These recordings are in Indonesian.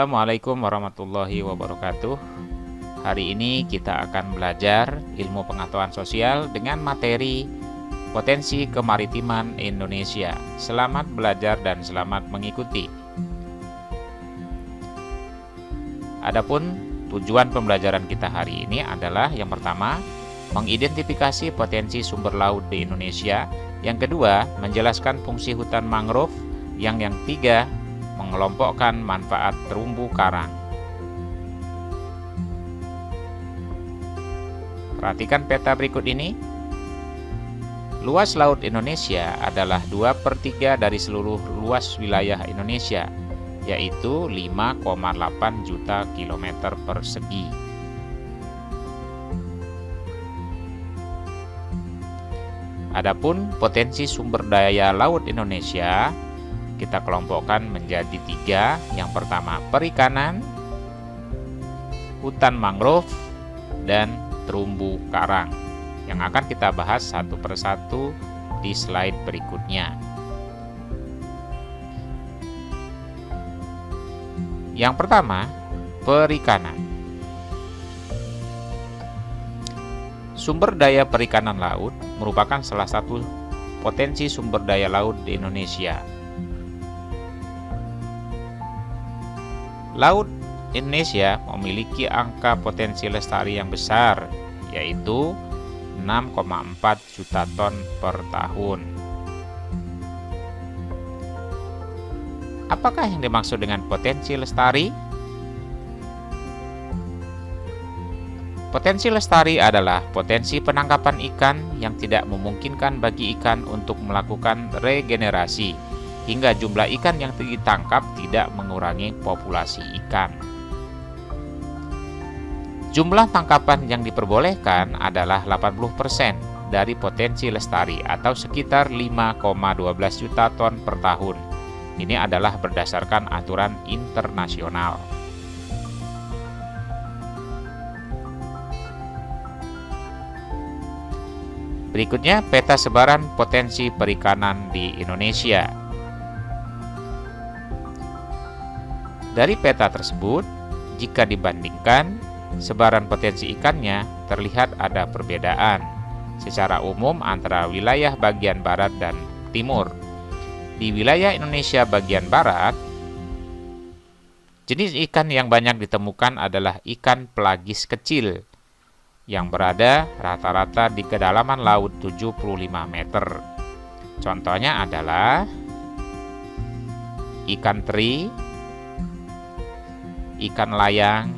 Assalamualaikum warahmatullahi wabarakatuh. Hari ini kita akan belajar ilmu pengetahuan sosial dengan materi potensi kemaritiman Indonesia. Selamat belajar dan selamat mengikuti. Adapun tujuan pembelajaran kita hari ini adalah yang pertama, mengidentifikasi potensi sumber laut di Indonesia. Yang kedua, menjelaskan fungsi hutan mangrove. Yang ketiga, mengelompokkan manfaat terumbu karang. Perhatikan peta berikut ini. Luas laut Indonesia adalah 2/3 dari seluruh luas wilayah Indonesia, yaitu 5,8 juta kilometer persegi. Adapun potensi sumber daya laut Indonesia kita kelompokkan menjadi 3. Yang pertama, perikanan, hutan mangrove, dan terumbu karang, yang akan kita bahas satu persatu di slide berikutnya. Yang pertama, perikanan. Sumber daya perikanan laut merupakan salah satu potensi sumber daya laut di Indonesia. Laut Indonesia memiliki angka potensi lestari yang besar, yaitu 6,4 juta ton per tahun. Apakah yang dimaksud dengan potensi lestari? Potensi lestari adalah potensi penangkapan ikan yang tidak memungkinkan bagi ikan untuk melakukan regenerasi, hingga jumlah ikan yang ditangkap tidak mengurangi populasi ikan. Jumlah tangkapan yang diperbolehkan adalah 80% dari potensi lestari atau sekitar 5,12 juta ton per tahun. Ini adalah berdasarkan aturan internasional. Berikutnya peta sebaran potensi perikanan di Indonesia. Dari peta tersebut, jika dibandingkan, sebaran potensi ikannya terlihat ada perbedaan secara umum antara wilayah bagian barat dan timur. Di wilayah Indonesia bagian barat, jenis ikan yang banyak ditemukan adalah ikan pelagis kecil yang berada rata-rata di kedalaman laut 75 meter. Contohnya adalah ikan teri, ikan layang,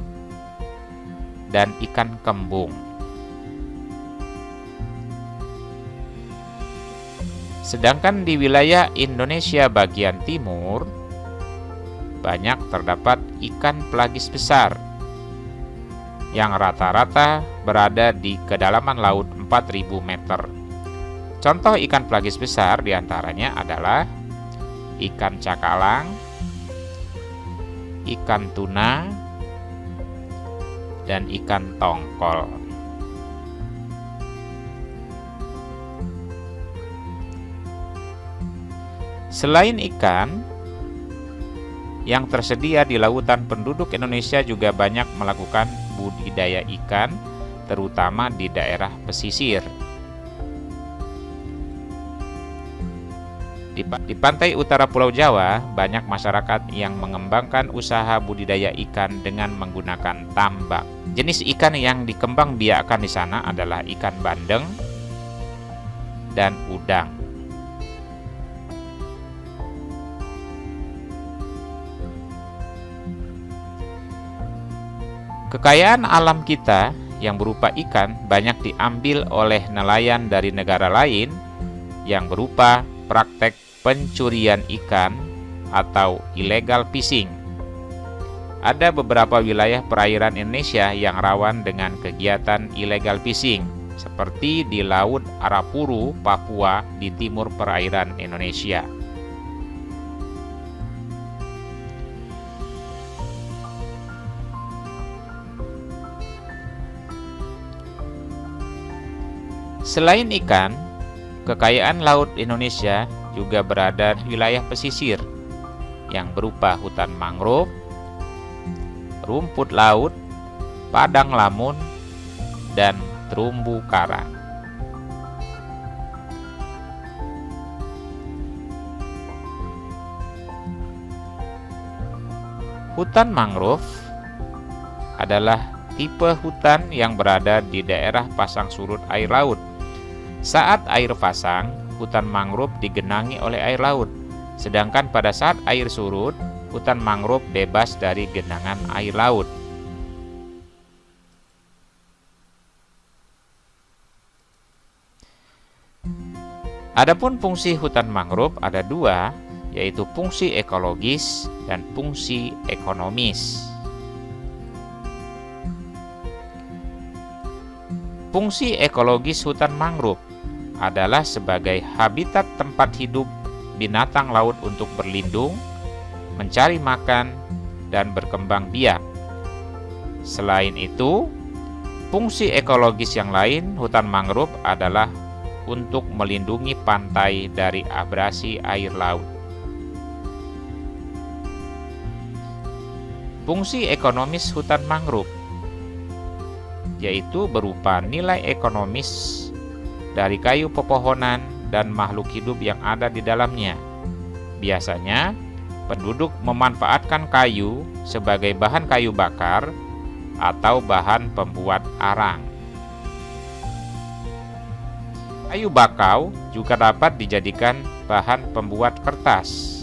dan ikan kembung. Sedangkan di wilayah Indonesia bagian timur, banyak terdapat ikan pelagis besar yang rata-rata berada di kedalaman laut 4.000 meter. Contoh ikan pelagis besar diantaranya adalah ikan cakalang, ikan tuna, dan ikan tongkol. Selain ikan yang tersedia di lautan, penduduk Indonesia juga banyak melakukan budidaya ikan, terutama di daerah pesisir. Di pantai utara Pulau Jawa, banyak masyarakat yang mengembangkan usaha budidaya ikan dengan menggunakan tambak. Jenis ikan yang dikembangbiakkan di sana adalah ikan bandeng dan udang. Kekayaan alam kita yang berupa ikan banyak diambil oleh nelayan dari negara lain yang berupa praktek pencurian ikan atau illegal fishing. Ada beberapa wilayah perairan Indonesia yang rawan dengan kegiatan illegal fishing, seperti di Laut Arafuru, Papua, di timur perairan Indonesia. Selain ikan, kekayaan laut Indonesia juga berada di wilayah pesisir yang berupa hutan mangrove, rumput laut, padang lamun, dan terumbu karang. Hutan mangrove adalah tipe hutan yang berada di daerah pasang surut air laut. Saat air pasang, hutan mangrove digenangi oleh air laut. Sedangkan pada saat air surut, hutan mangrove bebas dari genangan air laut. Adapun fungsi hutan mangrove ada dua, yaitu fungsi ekologis dan fungsi ekonomis. Fungsi ekologis hutan mangrove adalah sebagai habitat tempat hidup binatang laut untuk berlindung, mencari makan, dan berkembang biak. Selain itu, fungsi ekologis yang lain hutan mangrove adalah untuk melindungi pantai dari abrasi air laut. Fungsi ekonomis hutan mangrove yaitu berupa nilai ekonomis dari kayu pepohonan dan makhluk hidup yang ada di dalamnya. Biasanya, penduduk memanfaatkan kayu sebagai bahan kayu bakar atau bahan pembuat arang. Kayu bakau juga dapat dijadikan bahan pembuat kertas.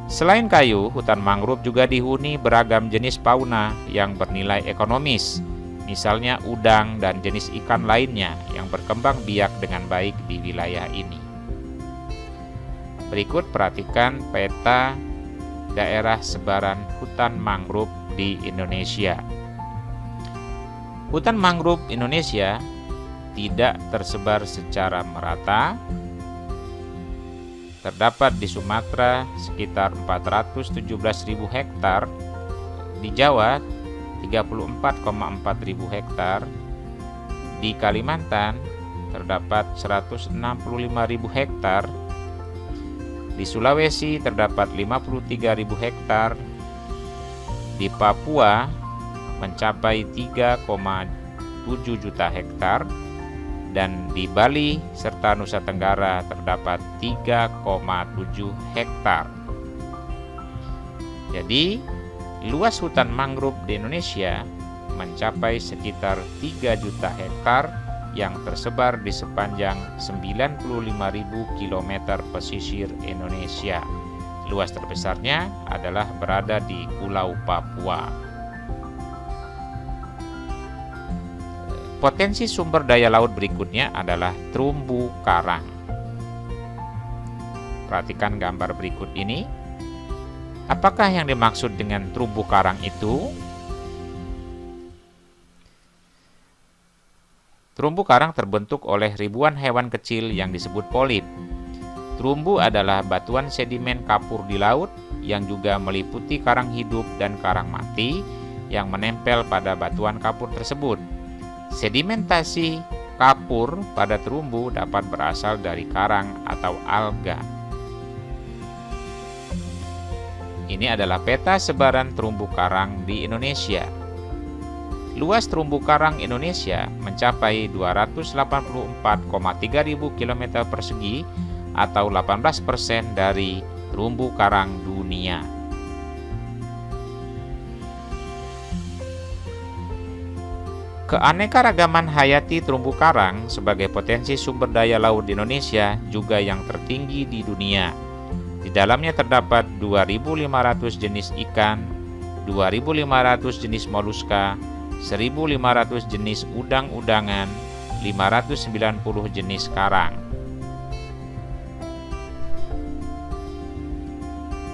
Selain kayu, hutan mangrove juga dihuni beragam jenis fauna yang bernilai ekonomis, misalnya udang dan jenis ikan lainnya yang berkembang biak dengan baik di wilayah ini. Berikut perhatikan peta daerah sebaran hutan mangrove di Indonesia. Hutan mangrove Indonesia tidak tersebar secara merata. Terdapat di Sumatera sekitar 417.000 hektar, di Jawa 34,4 ribu hektar, di Kalimantan terdapat 165.000 hektar, di Sulawesi terdapat 53.000 hektar, di Papua mencapai 3,7 juta hektar, dan di Bali serta Nusa Tenggara terdapat 3,7 hektar. Jadi, luas hutan mangrove di Indonesia mencapai sekitar 3 juta hektar yang tersebar di sepanjang 95.000 km pesisir Indonesia. Luas terbesarnya adalah berada di Pulau Papua. Potensi sumber daya laut berikutnya adalah terumbu karang. Perhatikan gambar berikut ini. Apakah yang dimaksud dengan terumbu karang itu? Terumbu karang terbentuk oleh ribuan hewan kecil yang disebut polip. Terumbu adalah batuan sedimen kapur di laut yang juga meliputi karang hidup dan karang mati yang menempel pada batuan kapur tersebut. Sedimentasi kapur pada terumbu dapat berasal dari karang atau alga. Ini adalah peta sebaran terumbu karang di Indonesia. Luas terumbu karang Indonesia mencapai 284,3 ribu km persegi atau 18% dari terumbu karang dunia. Keanekaragaman hayati terumbu karang sebagai potensi sumber daya laut di Indonesia juga yang tertinggi di dunia. Di dalamnya terdapat 2.500 jenis ikan, 2.500 jenis moluska, 1.500 jenis udang-udangan, 590 jenis karang.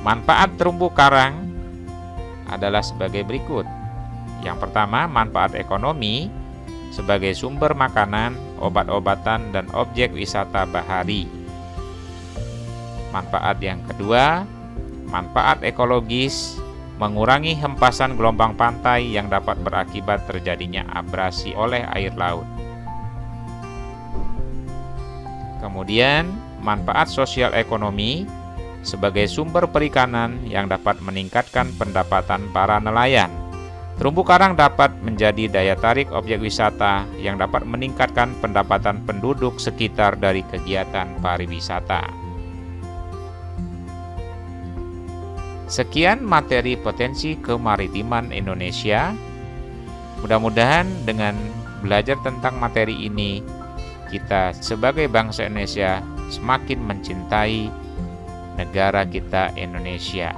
Manfaat terumbu karang adalah sebagai berikut. Yang pertama, manfaat ekonomi sebagai sumber makanan, obat-obatan, dan objek wisata bahari. Manfaat yang kedua, manfaat ekologis, mengurangi hempasan gelombang pantai yang dapat berakibat terjadinya abrasi oleh air laut. Kemudian, manfaat sosial ekonomi, sebagai sumber perikanan yang dapat meningkatkan pendapatan para nelayan. Terumbu karang dapat menjadi daya tarik objek wisata yang dapat meningkatkan pendapatan penduduk sekitar dari kegiatan pariwisata. Sekian materi potensi kemaritiman Indonesia. Mudah-mudahan dengan belajar tentang materi ini, kita sebagai bangsa Indonesia semakin mencintai negara kita Indonesia.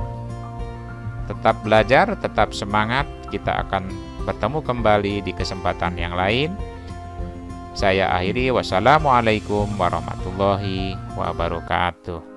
Tetap belajar, tetap semangat. Kita akan bertemu kembali di kesempatan yang lain. Saya akhiri, wassalamualaikum warahmatullahi wabarakatuh.